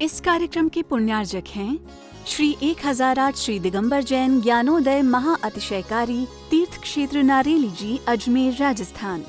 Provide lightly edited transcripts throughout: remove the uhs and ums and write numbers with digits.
इस कार्यक्रम के पुण्यार्जक हैं श्री 1008 श्री दिगंबर जैन ज्ञानोदय महा अतिशयकारी तीर्थ क्षेत्र नारेली जी, अजमेर, राजस्थान।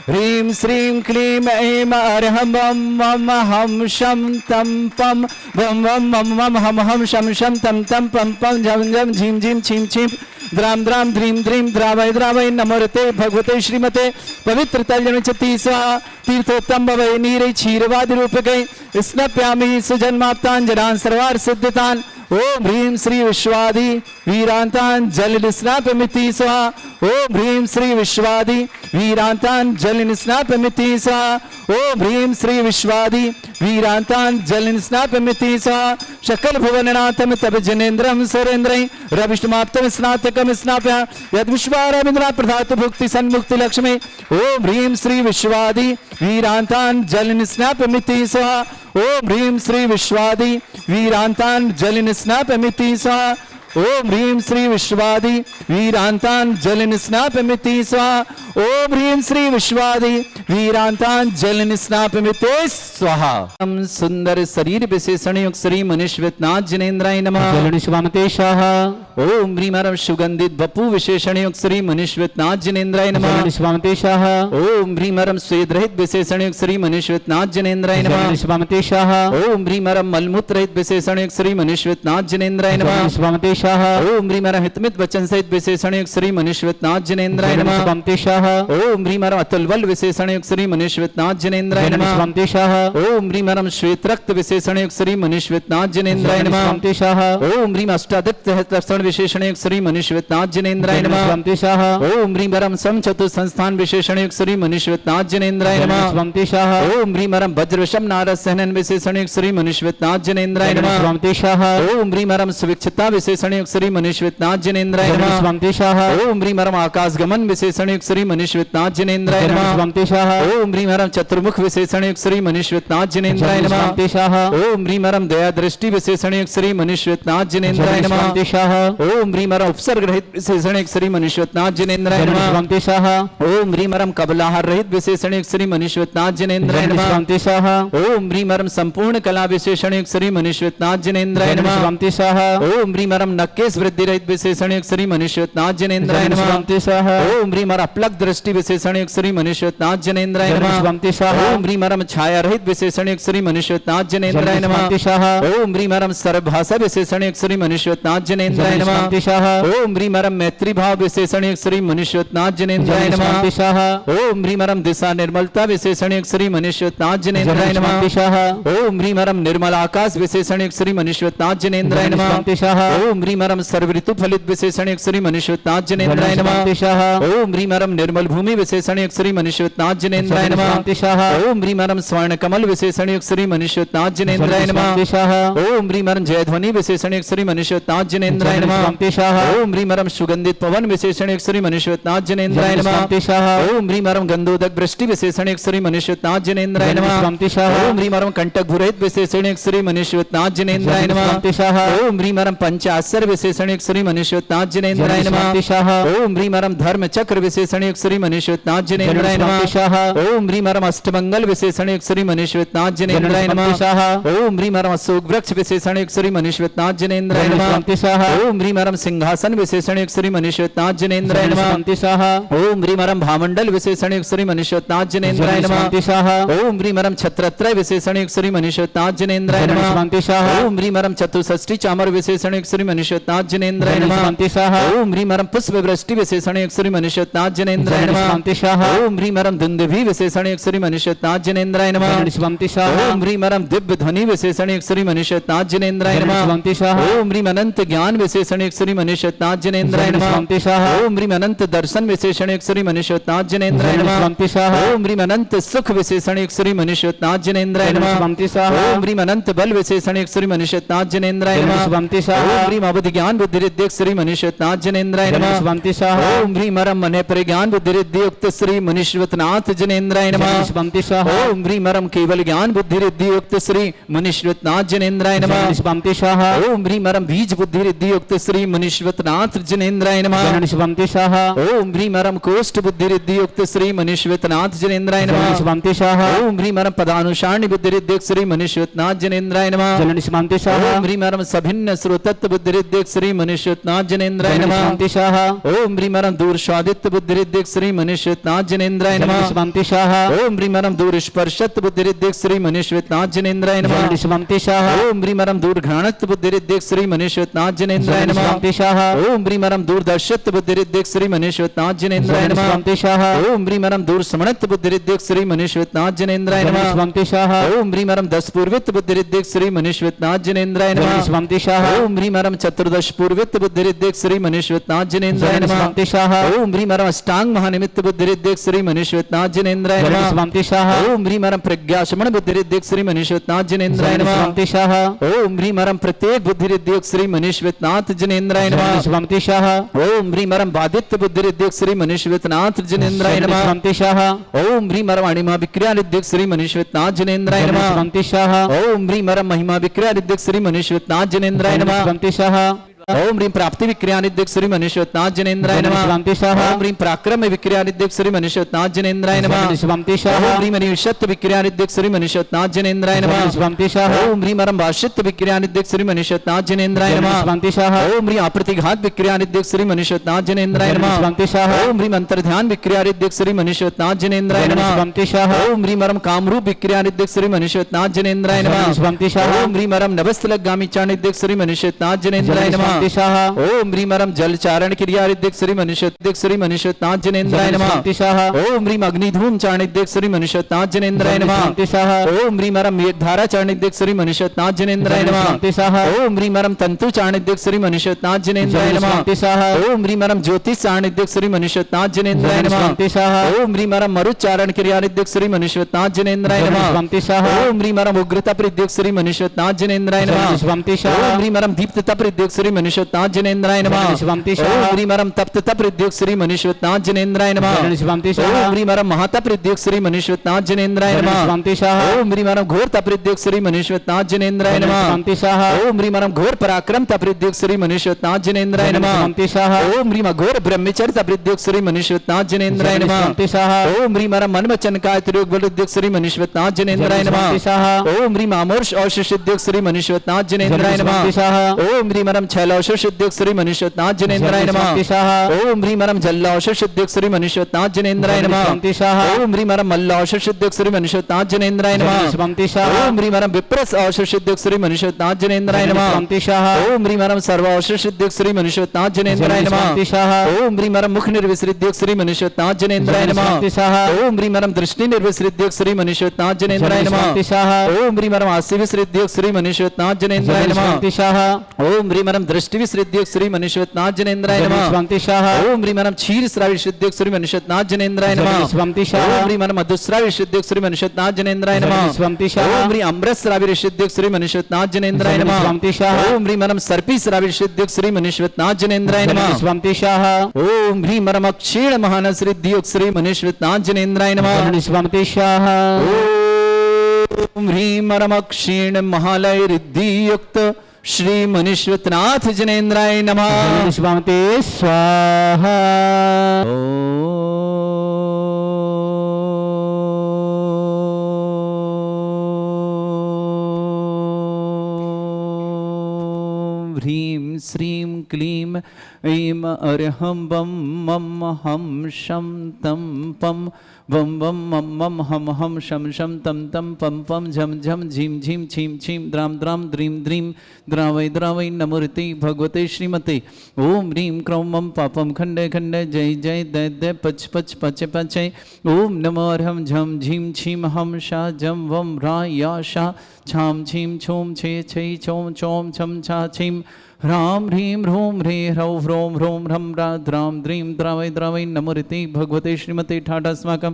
ह्रीं श्रीं क्लीं ऐं अर्हं वं वं हं शं तं पं वं वं वं वं हं हं शं शं तं तं पं पं झं झं झीं झीं छीं छीं द्रां द्रां ध्रीं ध्रीं द्रावय द्रावय नमोरते भगवते श्रीमते पवित्र तल्यमिच्छति स्वाहा तीर्थोत्तम भवै नीरै क्षीरवादि रूपकै स्नप्यामि सुजन्माप्तान् सर्वार्थ सिद्धितान्। ओम ह्रीं श्री विश्वादि वीरांतान जल निस्नापमिति स्वाहा। ओम ह्रीं श्री विश्वादि वीरांतान जल निस्नापमिति स्वाहा। ओम ह्रीं श्री विश्वादि वीरांतान जल निस्नापमिति स्वाहा। शकल भुवननाथम तब जनेन्द्रम सुरेन्द्रं रविष्टमाप्तम स्नातकम स्नाप्य यद विश्वारविंद्रा प्रधात भुक्ति सन्मुक्ति लक्ष्मी। ओम ह्रीं श्री विश्वादि वीरांतान जल निस्नापमिति स्वाहा। ओम ह्रीं श्री विश्वादि वीरांतान जल निस्नापमिति स्वाहा। ओम ह्रीं श्री विश्वादि वीरांतान जल निस्नापमिति स्वाहा। ओम ह्रीं श्री विश्वादि वीरांतान जल निस्नापमिति स्वाहा। सुंदर शरीर विशेषण युक्त श्री मनीश्वरनाथ जिनेन्द्राय नमः। जल निस्वामते स्वाहा। ओम ह्रीं सुगंधित बपू विशेषण युक्त श्री मनीश्वरनाथ जिनेन्द्राय नमः। जल निस्वामते स्वाहा। ओम ह्रीं स्वेद रहित विशेषण युक्त श्री मनीश्वरनाथ जिनेन्द्राय नमः। जल निस्वामते स्वाहा। ओम ह्रीं मलमूत्र रहित विशेषण युक्त श्री मनीश्वरनाथ जिनेन्द्राय जल नमः। निस्वामते स्वाहा। ओम ह्रीं हितमित वचन सहित विशेषण युक्त श्री मनीश्वरनाथ जिनेन्द्राय जल नमः। निस्वामते स्वाहा। ओम ह्रीं अतुल बल विशेषण युक्त श्री मनीश्वरनाथ जिनेन्द्राय जल नमः। निस्वामते स्वाहा। ओम ह्रीं श्वेत रक्त विशेषण युक्त श्री मनीश्वरनाथ जिनेन्द्राय जल नमः। निस्वामते स्वाहा। ओम ह्रीं अष्टादित्य लक्षण विशेषण युक्त श्री मनीश्वरनाथ जिनेन्द्राय जल नमः। निस्वामते स्वाहा। ओम ह्रीं सम चतुर संस्थान विशेषण युक्त श्री मनीश्वरनाथ जिनेन्द्राय जल नमः। निस्वामते स्वाहा। ओम ह्रीं वज्रवशम नारद सहनन विशेषण युक्त श्री मनीश्वरनाथ जिनेन्द्राय जल नमः। निस्वामते स्वाहा। ओम ह्रीं सुविक्षता विशेषण युक्त श्री मनीश्वरनाथ जिनेन्द्राय जल नमः। निस्वामते स्वाहा। ओम ह्रीं आकाश गमन विशेषण युक्त श्री मनीश्वरनाथ जिनेन्द्राय जल नमः। निस्वामते स्वाहा। ओम ह्रीं चतुर्मुख विशेषण युक्त श्री मनीश्वरनाथ जिनेन्द्राय जल नमः। निस्वामते स्वाहा। ओम ह्रीं दया दृष्टि विशेषण युक्त श्री मनीश्वरनाथ जिनेन्द्राय जल नमः। निस्वामते स्वाहा। ओम ह्रीं उपसर्ग रहित विशेषण युक्त श्री मनीश्वरनाथ जिनेन्द्राय जल नमः। निस्वामते स्वाहा। ओम ह्रीं कबलाहार रहित विशेषण युक्त श्री मनीश्वरनाथ जिनेन्द्राय जल नमः। निस्वामते स्वाहा। ओम ह्रीं संपूर्ण कला विशेषण युक्त श्री मनीश्वरनाथ जिनेन्द्राय जल नमः। निस्वामते स्वाहा। ओम ह्रीं नक्केश वृद्धि रहित विशेषण युक्त श्री मनीश्वरनाथ जिनेन्द्राय जल नमः। निस्वामते स्वाहा। ओम ह्रीं अपलक दृष्टि विशेषण युक्त श्री मनीश्वरनाथ जिनेन्द्राय जल नमः। निस्वामते स्वाहा। ओम ह्रीं छाया रहित विशेषण युक्त श्री मनीश्वरनाथ जिनेन्द्राय जल नमः। निस्वामते स्वाहा। ओम ह्रीं सर्वभाषा विशेषण युक्त श्री मनीश्वरनाथ जिनेन्द्राय जल नमः। निस्वामते स्वाहा। ओम ह्रीं मैत्री भाव विशेषण युक्त श्री मनीश्वरनाथ जिनेन्द्राय जल नमः। निस्वामते स्वाहा। ओम ह्रीं दिशा निर्मलता विशेषण युक्त श्री मनीश्वरनाथ जिनेन्द्राय जल नमः। निस्वामते स्वाहा। ओम ह्रीं निर्मल आकाश विशेषण युक्त श्री मनीश्वरनाथ जिनेन्द्राय जल नमः। निस्वामते स्वाहा। ओम ह्रीं सर्व ऋतु फलित विशेषण युक्त श्री मनीश्वरनाथ जिनेन्द्राय जल नमः। निस्वामते स्वाहा। ओम ह्रीं निर्मल भूमि विशेषण युक्त श्री मनीश्वरनाथ जिनेन्द्राय जल नमः। निस्वामते स्वाहा। ओम ह्रीं स्वर्ण कमल विशेषण युक्त श्री मनीश्वरनाथ जिनेन्द्राय जल नमः। निस्वामते स्वाहा। ओम ह्रीं जयध्वनि विशेषण युक्त श्री मनीश्वरनाथ जिनेन्द्राय जल नमः। निस्वामते स्वाहा। ओम ह्रीं सुगंधित पवन विशेषण युक्त श्री मनीश्वरनाथ जिनेन्द्राय जल नमः। निस्वामते स्वाहा। ओम ह्रीं गंधोदक वृष्टि विशेषण युक्त श्री मनीश्वरनाथ जिनेन्द्राय जल नमः। निस्वामते स्वाहा। ओम ह्रीं कंटक भुरहित विशेषण युक्त श्री मनीश्वरनाथ जिनेन्द्राय जल नमः। निस्वामते स्वाहा। ओम ह्रीं पंचाशर विशेषण युक्त श्री मनीश्वरनाथ जिनेन्द्राय जल नमः। निस्वामते स्वाहा। ओम ह्रीं धर्म चक्र विशेषण युक्त श्री मनीश्वरनाथ जिनेन्द्राय जल नमः। निस्वामते स्वाहा। ओम ह्रीं अष्टमंगल विशेषण युक्त श्री मनीश्वरनाथ जिनेन्द्राय जल नमः। निस्वामते स्वाहा। ओम ह्रीं अशोक वृक्ष विशेषण युक्त श्री मनीश्वरनाथ जिनेन्द्राय जल नमः। निस्वामते स्वाहा। ओम ह्रीं सिंहासन विशेषण युक्त श्री मनीश्वरनाथ जिनेन्द्राय जल नमः। निस्वामते स्वाहा। ओम ह्रीं भामंडल विशेषण युक्त श्री मनीश्वरनाथ जिनेन्द्राय जल नमः। निस्वामते स्वाहा। ओम ह्रीं छत्रत्रय विशेषण युक्त श्री मनीश्वरनाथ जिनेन्द्राय जल नमः। निस्वामते स्वाहा। ओम ह्रीं चतुष्षष्टि चामर विशेषण युक्त श्री मनीश्वरनाथ जिनेन्द्राय जल नमः। निस्वामते स्वाहा। ओम ह्रीं पुष्प वृष्टि विशेषण युक्त श्री मनीश्वरनाथ जिनेन्द्राय जल नमः। निस्वामते स्वाहा। ओम ह्रीं दुंदुभि विशेषण युक्त श्री मनीश्वरनाथ जिनेन्द्राय नमः। जल निस्वामते स्वाहा। ओम ह्रीं दिव्य ध्वनि विशेषण युक्त श्री मनीश्वरनाथ जिनेन्द्राय जल नमः। निस्वामते स्वाहा। ओम ह्रीं अनंत ज्ञान विशेषण युक्त श्री मनीश्वरनाथ जिनेन्द्राय जल नमः। निस्वामते स्वाहा। ओम ह्रीं अनंत दर्शन विशेषण युक्त श्री मनीश्वरनाथ जिनेन्द्राय जल नमः। निस्वामते स्वाहा। ओम ह्रीं अनंत सुख विशेषण युक्त श्री मनीश्वरनाथ जिनेन्द्राय जल नमः। निस्वामते स्वाहा। ओम ह्रीं अनंत बल विशेषण युक्त श्री मनीश्वरनाथ जिनेन्द्राय जल नमः। निस्वामते स्वाहा। ओम ह्रीं अवधि ज्ञान बुद्धि रिद्धिक श्री मनीश्वरनाथ जिनेन्द्राय जल नमः। निस्वामते स्वाहा। ओम ह्रीं मन प्रज्ञान बुद्धिरिद्धियुक्त श्री मुनीश्वरनाथ जनेन्द्राय नमः। शिवंति स्वाहा ओम ह्रीं मरम केवल ज्ञान बुद्धिरिद्धियुक्त श्री मुनीश्वरनाथ जनेन्द्राय नमः। शिवंति स्वाहा ओम ह्रीं मरम बीज बुद्धिरिद्धियुक्त श्री मुनीश्वरनाथ जनेन्द्राय नमः। शिवंति स्वाहा ओम ह्रीं मरम कोष्ठ बुद्धिरिद्धियुक्त श्री मुनीश्वरनाथ जनेन्द्राय नमः। शिवंति स्वाहा ओम ह्रीं मरम पदानुसारणी बुद्धिरिद्धियुक्त श्री मुनीश्वरनाथ जनेन्द्राय नमः। शिवंति स्वाहा ओम ह्रीं मरम सभिन्न श्रोतत्व बुद्धिरिद्धियुक्त श्री मुनीश्वरनाथ जनेन्द्राय नमः। शिवंति स्वाहा ओम ह्रीं मरम दूर स्वादित्य बुद्धिरिद्धियुक्त श्री मुनीश्वरनाथ जनेन्द्राय नमः। शिवंति स्वाहा ओम ह्रीं मरम दूर स्पर्शत्व बुद्धिरिद्धियुक्त श्री मुनीश्वरनाथ जनेन्द्राय नमः। शिवंति स्वाहा ओम ह्रीं मरम दूर घ्राणत्व बुद्धिरिद्धियुक्त श्री मुनीश्वरनाथ जनेन्द्राय नमः। शिवंति स्वाहा ओम ह्रीं मरम दूर दर्शत्व बुद्धिरिद्धियुक्त श्री मुनीश्वरनाथ जनेन्द्राय नमः। शिवंति स्वाहा ओम ह्रीं मरम दूर समणत्व बुद्धिरिद्धियुक्त श्री मुनीश्वरनाथ जनेन्द्राय नमः। शिवंति स्वाहा ओम ह्रीं मरम दस पूर्वित्व बुद्धिरिद्धियुक्त श्री मुनीश्वरनाथ जनेन्द्राय नमः। शिवंति स्वाहा ओम ह्रीं मरम चतुर्दश पूर्वित्व बुद्धिरिद्धियुक्त श्री मुनीश्वरनाथ जनेन्द्राय नमः। शिवंति स्वाहा ओम ह्रीं मरम अष्टांग महानिमित्त बुद्धिरिद्धियुक्त श्री मुनीश्वरनाथ जनेन्द्राय नमः। शिवंति स्वाहा ओम ह्रीं मरम प्रज्ञाशमन बुद्धिरिद्धियुक्त श्री मुनीश्वरनाथ जनेन्द्राय नमः। शिवंति स्वाहा ओम ह्रीं मरम प्रत्येक बुद्धिरिद्धियुक्त श्री मुनीश्वरनाथ जनेन्द्राय नमः। शिवंति स्वाहा ओम ह्रीं मरम बाधित्य बुद्धिरिद्धियुक्त श्री मुनीश्वरनाथ जनेन्द्राय नमः। शिवंति स्वाहा ओम ह्रीं मरम अणिमा विक्रियादिद्धियुक्त श्री मुनीश्वरनाथ जनेन्द्राय नमः। शिवंति स्वाहा ओम ह्रीं मरम महिमा विक्रियादिद्धियुक्त श्री मुनीश्वरनाथ जनेन्द्राय नमः। शिवंति स्वाहा ओम ह्रीं प्राप्ति विक्रियादिद्धियुक्त श्री मुनीश्वरनाथ जनेन्द्राय नमः। शिवंति स्वाहा ओम ह्रीं पराक्रम विक्रियादिद्धियुक्त श्री मुनीश्वरनाथ जनेन्द्राय नमः। शिवंति ओम स्वाहा ह्रीं मनीषत्व विक्रियादिद्धियुक्त श्री मुनीश्वरनाथ जनेन्द्राय नमः। शिवंति स्वाहा ओम ह्रीं मरम भाष्यत्व विक्रियादिद्धियुक्त श्री मुनीश्वरनाथ जनेन्द्राय नमः। शिवंति स्वाहा ओम ह्रीं अप्रतिघात विक्रियादिद्धियुक्त श्री मुनीश्वरनाथ जनेन्द्राय नमः। शिवंति स्वाहा ओम ह्रीं अंतर्ध्यान विक्रियादिद्धियुक्त श्री मुनीश्वरनाथ जनेन्द्राय नमः। शिवंति स्वाहा ओम ह्रीं मरम कामरूप विक्रियादिद्धियुक्त श्री मुनीश्वरनाथ जनेन्द्राय नमः। शिवंति स्वाहा ओम ह्रीं मरम नभस्थलगामी चाणिद्धियुक्त श्री मुनीश्वरनाथ जनेन्द्राय नमः। शिवंति स्वाहा ओम ह्रीं मरम जल चारण क्रियादिद्धियुक्त श्री मुनीश्वरनाथ जनेन्द्राय नमः। शिवंति स्वाहा ओम ह्रीं अग्निधूम चाणिद्धियुक्त श्री मुनीश्वरनाथ जनेन्द्राय नमः। शिवंति स्वाहा ओम ह्रीं मरम मेघधारा चाणिद्धियुक्त श्री मुनीश्वरनाथ जनेन्द्राय नमः। शिवंति स्वाहा ओम ह्रीं मरम तंतु चाणिद्धियुक्त श्री मुनीश्वरनाथ जनेन्द्राय नमः। शिवंति स्वाहा ओम ह्रीं मरम ज्योतिष चाणिद्धियुक्त श्री मुनीश्वरनाथ जनेन्द्राय नमः। शिवंति स्वाहा ओम ह्रीं मरम मरुच्चारण क्रियादिद्धियुक्त श्री मुनीश्वरनाथ जनेन्द्राय नमः। शिवंति स्वाहा ओम ह्रीं मरम उग्रता प्रद्युक्त श्री मुनीश्वरनाथ जनेन्द्राय नमः। शिवंति स्वाहा ओम ह्रीं मरम दीप्तता प्रद्युक्त श्री मुनीश्वरनाथ जनेन्द्राय नमः। शिवंति ओम स्वाहा ह्रीं मरम तप्तता प्रद्युक्त श्री मुनीश्वरनाथ जनेन्द्राय नमः। शिवंति स्वाहा ओम ह्रीं मरम महाता प्रद्युक्त श्री मुनीश्वरनाथ जनेन्द्राय नमः। शिवंति स्वाहा ओम ह्रीं मरम घोर तप्रद्युक्त श्री मुनीश्वरनाथ जनेन्द्राय नमः। शिवंति स्वाहा ओम ह्रीं मरम घोर पराक्रम तप्रद्युक्त श्री मुनीश्वरनाथ जनेन्द्राय नमः। शिवंति स्वाहा ओम ह्रीं घोर ब्रह्मचर्य तप्रद्युक्त श्री मुनीश्वरनाथ जनेन्द्राय नमः। शिवंति स्वाहा ओम ह्रीं मरम मनवचन काय त्रियोग बलुद्युक्त श्री मुनीश्वरनाथ जनेन्द्राय नमः। शिवंति स्वाहा ओम ह्रीं अमोर्ष औषधिद्युक्त श्री मुनीश्वरनाथ जनेन्द्राय नमः। शिवंति स्वाहा ओम ह्रीं मरम छैलौषधिद्युक्त श्री मुनीश्वरनाथ जनेन्द्राय नमः। शिवंति स्वाहा ओम ह्रीं मरम जल्लौषधिद्युक्त श्री मुनीश्वरनाथ जनेन्द्राय नमः। शिवंति स्वाहा ओम ह्रीं मरम मल्लौषधिद्युक्त श्री मुनीश्वरनाथ जनेन्द्राय नमः। शिवंति स्वाहा ओम ह्रीं मरम विप्रस औषधिद्युक्त श्री मुनीश्वरनाथ जनेन्द्राय नमः। शिवंति स्वाहा ओम ह्रीं मरम सर्व औषधिद्युक्त श्री मुनीश्वरनाथ जनेन्द्राय नमः। शिवंति स्वाहा ओम ह्रीं मरम मुख निर्विसृद्युक्त श्री मुनीश्वरनाथ जनेन्द्राय नमः। शिवंति स्वाहा ओम ह्रीं मरम दृष्टि निर्विसृद्युक्त श्री मुनीश्वरनाथ जनेन्द्राय नमः। शिवंति स्वाहा ओम ह्रीं मरम आस्य विसृद्युक्त श्री मुनीश्वरनाथ जनेन्द्राय नमः। शिवंति स्वाहा ओम ह्रीं मरम दृष्टि विसृद्युक्त श्री मुनीश्वरनाथ जनेन्द्राय नमः। शिवंति स्वाहा ओम ह्रीं मरम क्षीर श्राव विसृद्युक्त श्री मुनीश्वरनाथ जनेन्द्राय नमः। शिवंति स्वाहा ओम ह्रीं मरम मधुश्राव विसृद्युक्त श्री मुनीश्वरनाथ जनेन्द्राय नमः। शिवंति स्वाहा ओम ह्रीं अमृत श्राव विसृद्युक्त श्री मुनीश्वरनाथ जनेन्द्राय नमः। शिवंति स्वाहा ओम ह्रीं मरम सर्पी श्राव विसृद्युक्त श्री मुनीश्वरनाथ जनेन्द्राय नमः। शिवंति स्वाहा ओम ह्रीं मरम क्षीण महानसृद्युक्त श्री मुनीश्वरनाथ जनेन्द्राय नमः। शिवंति स्वाहा ओम ह्रीं मरम क्षीण महालय रिद्धियुक्त श्री मुनीश्वरनाथ जनेन्द्राय नमः। शिवंति स्वाहा ह्रीं श्रीं क्लीं ऐं अर्हं बं मम हं शं तं पं बम बम मम मम हम हम शम शम तम तम पम पम झम झम झीम झीम छीम छीम द्राम द्राम द्रीम द्रीम द्रावै नमूर्ति भगवते श्रीमते ओम ह्रीं क्रौं मम पापम खंडे खंडे जय जय दै दै पच पच पचे पचे ओम नमो अर्हं झम झीम छीम हम शा जम वम रा या शा छाम छीम छूम छे छै छौम चौम छम छा छीम ह्रां ह्रीं ह्रूं ह्रीं ह्रौं ह्रौं ह्रौं ह्रं राम द्रीं द्रावै द्रावै नमोरिति भगवते श्रीमते ठाटास्माकं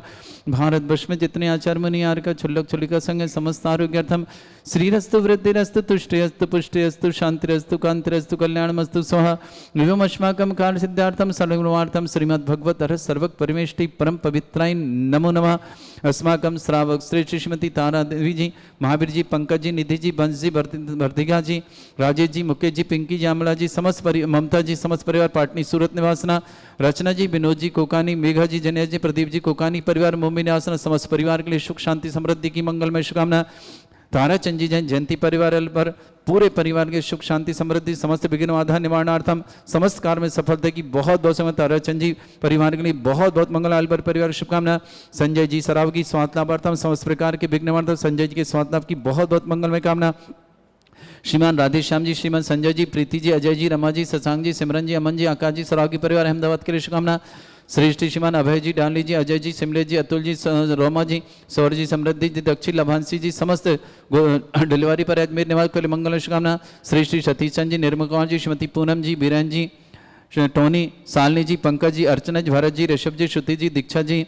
भारतवर्ष में जितने आचार्य मुनि आर्य का छुल्लक छुल्लिका संग समस्त आरोग्यार्थम श्रीरस्तु वृद्धिरस्तु तुष्टिरस्तु पुष्टिरस्तु शांतिरस्तु कांतिरस्तु कल्याणमस्तु स्वाहा एवं अस्माकं कार्य सिद्धार्थम सर्वगुणार्थम श्रीमद् भगवत अरहत सर्वक परमेष्टि परम पवित्राय नमो नमः। अस्माकं श्रावक श्रेष्ठ श्रीमती तारा देवी जी, महावीर जी, पंकज जी, निधि जी, बंश जी, भर्तिका जी, राजेश जी, मुकेश जी, पिंकी जी, अमला जी, समस्त ममता जी, समस्त परिवार पाटनी सूरत निवासना, रचना जी, विनोद जी कोकानी, मेघा जी, जनेश जी, प्रदीप जी कोकानी परिवार मुंबई निवासना, समस्त परिवार के लिए सुख शांति समृद्धि की मंगलमय शुभकामना। ताराचंद जी जैन जयंती परिवार पर पूरे परिवार के सुख शांति समृद्धि समस्त विघ्न बाधा निवारणार्थम समस्त कार्य में सफलता की बहुत बहुत समय ताराचंद जी परिवार के लिए बहुत बहुत मंगल अलबर परिवार शुभकामना। संजय जी सराव की स्वास्थ्य लाभार्थम समस्त प्रकार के विघ्न निवारणार्थम संजय जी के स्वास्थ्य लाभ की बहुत बहुत मंगलमय कामना। श्रीमान राधेश्याम जी, श्रीमान संजय जी, प्रीति जी, अजय जी, रमा जी, शशांक जी, सिमरन जी, अमन जी, आकाश जी, सराव की परिवार अहमदाबाद के लिए शुभकामना। श्रेष्ठ श्रीमान अभय जी, डाली जी, अजय जी, सिमले जी, अतुल जी, रोमा जी, सौर जी, समृद्धि जी, दक्षिण लभांशी जी, समस्त डिलीवरी पर अजमेर निवास के लिए मंगल शुभकामना। श्रेष्ठ सतीश चंद जी, निर्मल कुमार जी, श्रीमती पूनम जी, बीरेन जी, टोनी, सालनी जी, पंकज जी, अर्चना जी, भरत जी, ऋषभ जी, श्रुति जी, दीक्षा जी,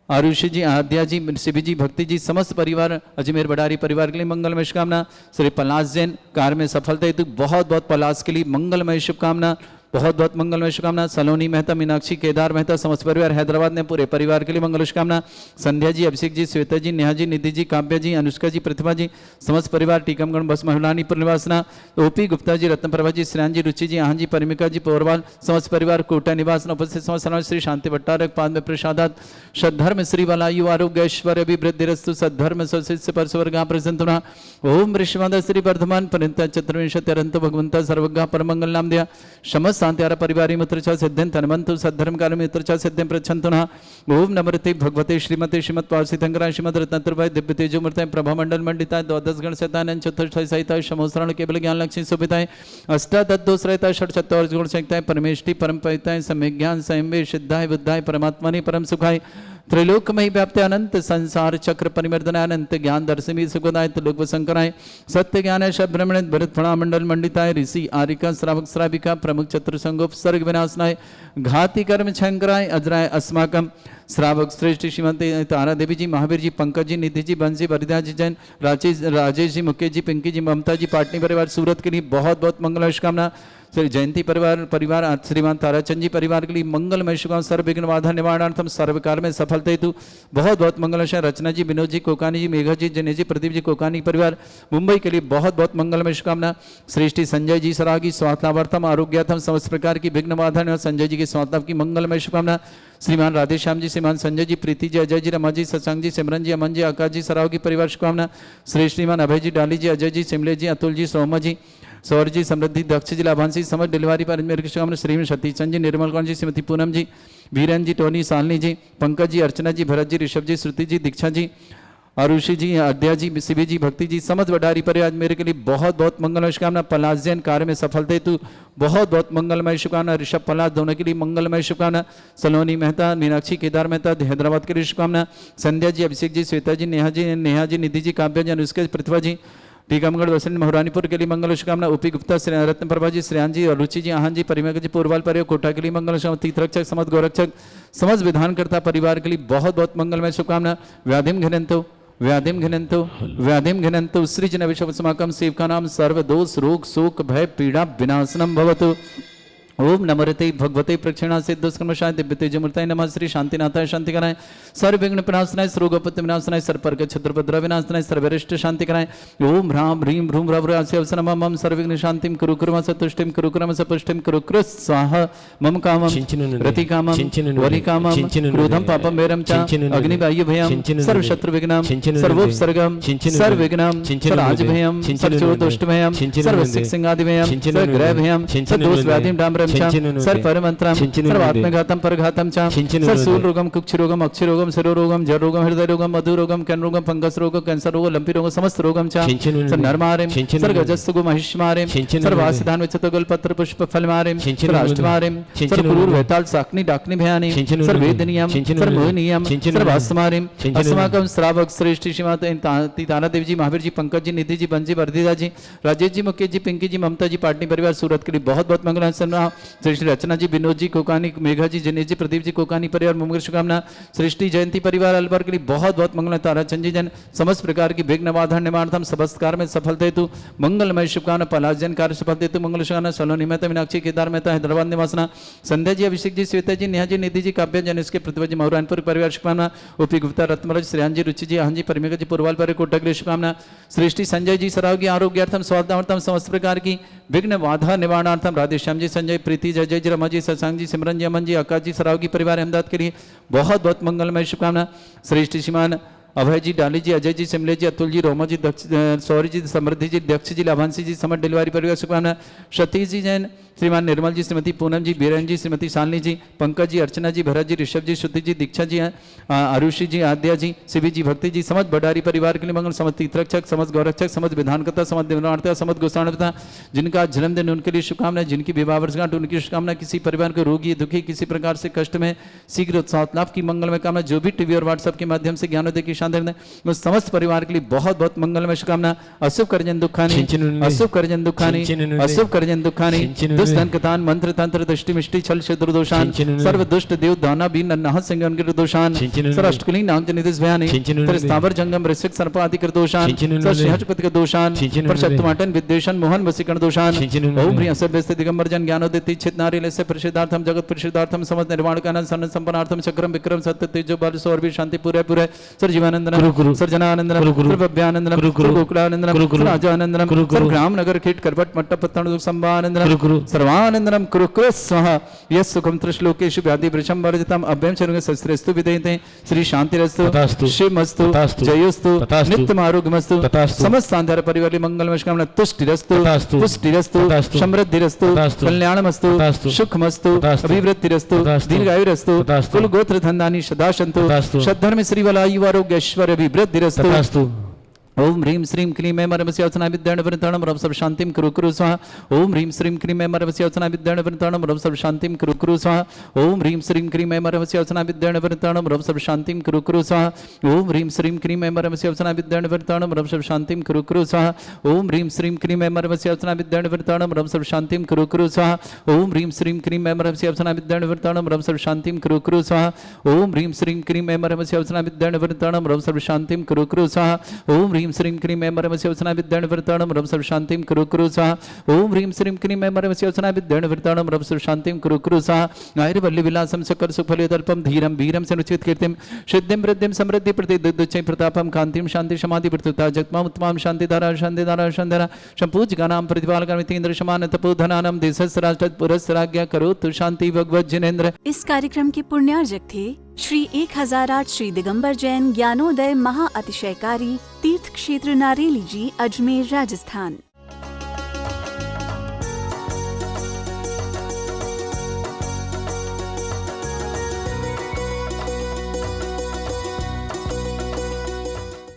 आरुषि जी, आद्या जी, शिवी जी, भक्ति जी, समस्त परिवार अजमेर बडारी परिवार के लिए मंगलमय शुभकामना। श्री पलाश जैन कार्य में सफलता हेतु बहुत बहुत पलाश के लिए मंगलमय शुभकामना, बहुत बहुत मंगलमय शुभकामना। सलोनी मेहता, मीनाक्षी, केदार मेहता, समस्त परिवार हैदराबाद में पूरे परिवार के लिए मंगल शुभकामना। संध्या जी, अभिषेक जी, श्वेता जी, नेहा जी, निधि जी, काव्या जी, अनुष्का जी, प्रतिभा जी, समस्त परिवार टीकमगढ़ बस महिलानीपुर निवासना, ओपी गुप्ता जी, रत्नप्रभा जी, श्रेयान जी, रुचि जी, आहन जी, परिमिका जी, पोरवाल, समस्त परिवार कोटा निवासना उपस्थित समस्त श्री शांति भट्टारक पाद में प्रसादात सद्धर्म श्री वलायु आरोग्य ऐश्वर्य अभिवृद्धिरस्तु सद्धर्म स्वशिष्य पर स्वर्गा प्रसन्ना। ओम ऋषिवाद श्री वर्धमान परिंता चतुर्विंशत्यरंतो भगवंता सर्वज्ञ परमंगल नाम दिया समस्त शांत्यार परिवारी मित्रचा सिद्धं तन्मन्तु सद्धर्म काल मित्रचा सिद्धं प्रच्छन्तु नः। ओम नमस्ते भगवते श्रीमते श्रीमत् पार्सितंकराय श्रीमद् रत्नत्रभाय दिव्य तेजोमूर्ताय प्रभा मंडल मंडिताय द्वादश गण सतानंद चतुर्थ सहिताय समोसरण केवल ज्ञान लक्ष्मी सुभिताय अष्टादशोश्रयताय षट चत्वार गुण संयुक्ताय परमेष्टि परम पविताय सम्यक ज्ञान संयमे सिद्धाय बुद्धाय परमात्मने परम सुखाय त्रैलोकमयी व्याप्त अनंत संसार चक्र परिमर्दनाय अनंत ज्ञान दर्शमी सुखदाय लोक शंकराय सत्य ज्ञान ब्रह्मण भरत फणा मंडल मंडिताय ऋषि आरिका श्रावक श्राविका प्रमुख चतुर्संगोप सर्ग विनाशनाय घाति कर्म शंकराय अजराय अस्माकम श्रावक श्रेष्ठ श्रीमती तारा देवी जी, महावीर जी, पंकज जी, निधि जी, बंसी, वरिदा जी, जैन राजेश जी, मुकेश जी, पिंकी जी, ममता जी, पाटनी परिवार सूरत के लिए बहुत बहुत मंगल शुभकामना। श्री जयंती परिवार श्रीमान ताराचंद जी परिवार के लिए मंगलमय शुभकामना। सर्व विघ्न बाधा निवारणार्थम सर्वकार में सफलता हेतु बहुत बहुत मंगलमय। रचना जी, विनोद जी, कोकानी जी, मेघा जी, जनेश जी, प्रदीप जी, कोकानी परिवार मुंबई के लिए बहुत बहुत मंगलमय शुभकामना। श्रेष्ठ संजय जी सरागी स्वास्थ्य लाभार्थम आरोग्यार्थम समस्त प्रकार की विघ्न बाधा संजय जी के स्वास्थ्य की मंगलमय शुभकामना। श्रीमान राधेश्याम जी, श्रीमान संजय जी, प्रीति जी, अजय जी, रमा जी, शशांक जी, सिमरन जी, अमन जी, आकाश जी, सराव की परिवार शुभकामना। श्री श्रीमान अभय जी, डाली जी, अजय जी, सिमले जी, अतुल जी, सोमा जी, सौर जी, समृद्धि, दक्ष जी, लाभांशी, समझ डिलीवरी पर मेरे की शुभकामना। श्रीमान सतीश चंद जी, निर्मल कौर जी, श्रीमती पूनम जी, बीरन जी, टोनी, सालनी जी, पंकज जी, अर्चना जी, भरत जी, ऋषभ जी, श्रुति जी, दीक्षा जी, आरुषि जी, अद्या जी, शिवी जी, भक्ति जी, समझ वडारी पर आज मेरे के लिए बहुत बहुत मंगलमय शुभकामना। पलाश जैन कार्य में सफलता हेतु बहुत बहुत मंगलमय शुभकामना। ऋषभ पलाश दोनों के लिए मंगलमय शुभकामना। सलोनी मेहता, मीनाक्षी, केदार मेहता, हैदराबाद के लिए शुभकामना। संध्या जी, अभिषेक जी, श्वेता जी, नेहा जी, निधि जी, काव्या जी, अनुष्का, प्रतिभा जी, टीकमगढ़ वसंत महारानीपुर के लिए मंगल शुभकामना। ओपी गुप्ता, रत्नप्रभा जी, श्रेयान जी, रुचि जी, आहन जी, परिमेक जी, पूर्वाल पर कोटा के लिए मंगल शुभकामना। तीर्थरक्षक समस्त गौरक्षक समस्त विधानकर्ता परिवार के लिए बहुत बहुत मंगलमय शुभकामना। व्याधिम घिनंतो सृजन विश्व समाकम सेवका नाम सर्व दोष रोग शोक भय पीड़ा विनाशनम भवतु। ओम नमोते भगवते प्रक्षिणा से दुष्कर्मशाय दिव्य तेजमूर्ताय नमः। श्री शांतिनाथाय शांति कराय सर्व विघ्न विनाशनाय सर्वगोपत्य विनाशनाय सर्वपर्ग छत्रभद्र विनाशनाय सर्वरिष्ट शांति कराय। ओम ह्रां ह्रीं भ्रूं रवरास्य अवसनम मम सर्वविघ्न शांतिं कुरु कुर्म सतुष्टिं कुरु क्रम सपुष्टिं कुरु कृ स्वाहा मम कामं प्रतिकामं वरिकामं क्रोधं पापं मेरं च अग्निवायु भयं सर्वशत्रु विघ्नं सर्वोपसर्गं सर्वविघ्नं सर्वराज भयं सर्वदोष्ट भयं सर्वसिक सिंहादि भयं सर्वग्रह भयं सर्वदोष व्याधिं डाम्र परमंत्रम च सर परमंत्रम सर्वात्मघातम परघातम च सर सूल रोगम कुक्ष रोगम अक्षय रोगम सरो रोगम जर रोगम हृदय रोगम मधु रोगम कैन रोगम फंगस रोग कैंसर रोग लंपी रोग समस्त रोगम च सर नरमारिम सर गजस्तु महिष्मारिम सर वासिधान विचतगुल पत्र पुष्प फल मारिम सर अष्टमारिम सर क्रूर वेताल साकनी डाकनी भयानी सर वेदनियम सर मोहनियम सर वास्तमारिम अस्माकम श्रावक श्रेष्ठ श्रीमत तारा देवी जी महावीर जी पंकज जी निधि जी बंजी वर्धिदा जी राजेश जी मुकेश जी पिंकी जी ममता जी पाटनी परिवार सूरत के लिए बहुत बहुत मंगल श्री रचना जी विनोद जी कोकानी मेघा जी जिनेश जी प्रदीप जी कोकानी परिवार मंगल शुभकामना सृष्टि जयंती परिवार अलवर के लिए बहुत बहुत मंगल ताराचंद जी जन समस्त प्रकार की विघ्न बाधा निवारणार्थम समस्त कार्य में सफल हेतु मंगलमय शुभकामना पलाश जन कार्य सफल हेतु मंगल शुभकामना सलोनी मेहता मीनाक्षी केदार मेहता हैदराबाद निवासना संध्या जी अभिषेक जी श्वेता जी नेहा जी निधि जी काव्य जन इसके प्रतिभा जी महुरानपुर परिवार शुभकामना ओपी गुप्ता रत्नमरज श्रेयान जी रुचि जी आहन जी परमेगा जी पूर्वाल पर कोटक शुभकामना सृष्टि संजय जी सरावगी आरोग्यार्थम स्वास्थ्यार्थम समस्त प्रकार की विघ्न बाधा निवारणार्थम राधेश्याम जी संजय प्रीति जय जय जी रमा जी सत्संग जी सिमरन जी अमन जी आकाश जी सरावगी परिवार अहमदाबाद के लिए बहुत बहुत मंगलमय शुभकामना सृष्टि श्रीमान अभय जी डाली जी अजय जी सिमले जी अतुल जी रोमा जी सौरी जी समृद्धि जी दक्ष जी लाभांशी जी समर डिलीवरी परिवार शुभकामना सतीश जी जैन श्रीमान निर्मल जी श्रीमती पूनम जी बीरन जी श्रीमती शालिनी जी पंकज जी अर्चना जी भरत जी ऋषभ जी श्रुति जी दीक्षा जी आरुषि जी आद्या जी शिवी जी भक्ति जी समस्त भंडारी परिवार के लिए मंगल समस्त तीर्थरक्षक समस्त गौरक्षक समस्त विधानकर्ता समस्त दिवनार्ता समस्त गोसाणता जिनका जन्मदिन उनके लिए शुभकामनाएं जिनकी विवाह वर्षगांठ उनकी शुभकामना किसी परिवार को रोगी दुखी किसी प्रकार से कष्ट में शीघ्र उत्साह लाभ की मंगलमय कामना जो भी टीवी और व्हाट्सएप के माध्यम से ज्ञानोदय की शानदार उस समस्त परिवार के लिए बहुत बहुत मंगलमय शुभकामना अशुभ करजन दुखानी अशुभ करजन दुखानी अशुभ करजन दुखानी दुष्टन कतान मंत्र तंत्र दृष्टि मिष्टि छल शत्रु दोषान सर्व दुष्ट देव दाना बीन नन्नाह सिंह उनके दोषान सर अष्टकुली नाम जनिदिस भयानी सर स्थावर जंगम ऋषिक सर्प आदि कर दोषान सर सिंहपति के दोषान पर शत्रुमाटन विद्वेषण मोहन वसीकरण दोषान ओम ह्रीं असभ्यस्ते दिगंबर जन ज्ञानोदित चित नारी से प्रसिद्धार्थम जगत प्रसिद्धार्थम समस्त निर्माण कानन सन संपन्नार्थम चक्रम विक्रम सत्य तेजो बल सौर भी शांति पूरे पूरे सर जीवानंदन सर जनानंदन सर भव्यानंदन सर गोकुलानंदन सर राजानंदन सर ग्राम नगर खेट करपट मट्ट पत्तन संभानंदन सर्वानंदनम कुरु कुरु स्वाहा यस सुखम त्रिश्लोकेषु व्याधि वृषम वर्जितम अभ्यम शरणं शस्त्रेस्तु विधेयते श्री शांतिरस्तु शिवमस्तु जयोस्तु नित्यम आरोग्यमस्तु समस्त सांध्यार परिवार मंगलमय कामना तुष्टिरस्तु पुष्टिरस्तु समृद्धिरस्तु कल्याणमस्तु सुखमस्तु अभिवृद्धिरस्तु दीर्घायुरस्तु कुल गोत्र धन्दानि सदा सन्तु सद्धर्म श्री वलायु आरोग्य ऐश्वर्य अभिवृद्धिरस्तु ओम ह्रीं श्रीं क्लीं ऐं मरमस्यावचना विद्याण वृताणम रव सर्व शांतिम कुरु कुरु स्वाहा ओम ह्रीं श्रीं क्लीं ऐं मरमस्यावचना विद्याण वृताणम रव सर्व शांतिम कुरु कुरु स्वाहा ओम ह्रीं श्रीं क्लीं ऐं मरमस्यावचना विद्याण वृताणम रव सर्व शांतिम कुरु कुरु स्वाहा ओम ह्रीं श्रीं क्लीं ऐं मरमस्यावचना विद्याण वृताणम रव सर्व शांतिम कुरु कुरु स्वाहा ओम ह्रीं श्रीं क्लीं ऐं मरमस्यावचना विद्याण वृताणम रव सर्व शांतिम कुरु कुरु स्वाहा ओम ह्रीं श्रीं क्लीं ऐं मरमस्यावचना विद्याण वृताणम रव सर्व शांतिम कुरु कुरु स्वाहा ओम ह्रीं श्रीं क्लीं ऐं मरमस्यावचना विद्याण वृताणम रव सर्व शांतिम कुरु कुरु स्वाहा ओम ह्रीं श्रीं क्लीं ऐं मरमस्यावचना विद्याण वृताणम रव सर्व शांतिम कुरु कुरु स्वाहा ओम ह्रीं श्रीं क्लीं ऐं मरमस्यावचना विद्याण वृताणम रव सर्व शांतिम कुरु कुरु स्वाहा आयुर्वल्ली विलासम सकल सुफलदल्पम धीरम वीरम सनुचित कीर्तिम सिद्धिं वृद्धिं समृद्धि प्रतिदुच्चै प्रतापम कांतिम शांति समाधि प्रतुता जगमाम उत्तमाम शांतिधारा शांतिधारा संपूज्यकानां प्रतिपालकमितेन्द्र समान तपोधनानां देशस्राष्ट्र पुरस्राज्ञा करोतु शांति भगवत जिनेन्द्र। इस कार्यक्रम के पुण्यार्जक थे श्री 1008 श्री दिगंबर जैन ज्ञानोदय महाअतिशयकारी तीर्थ क्षेत्र नारेली जी अजमेर राजस्थान।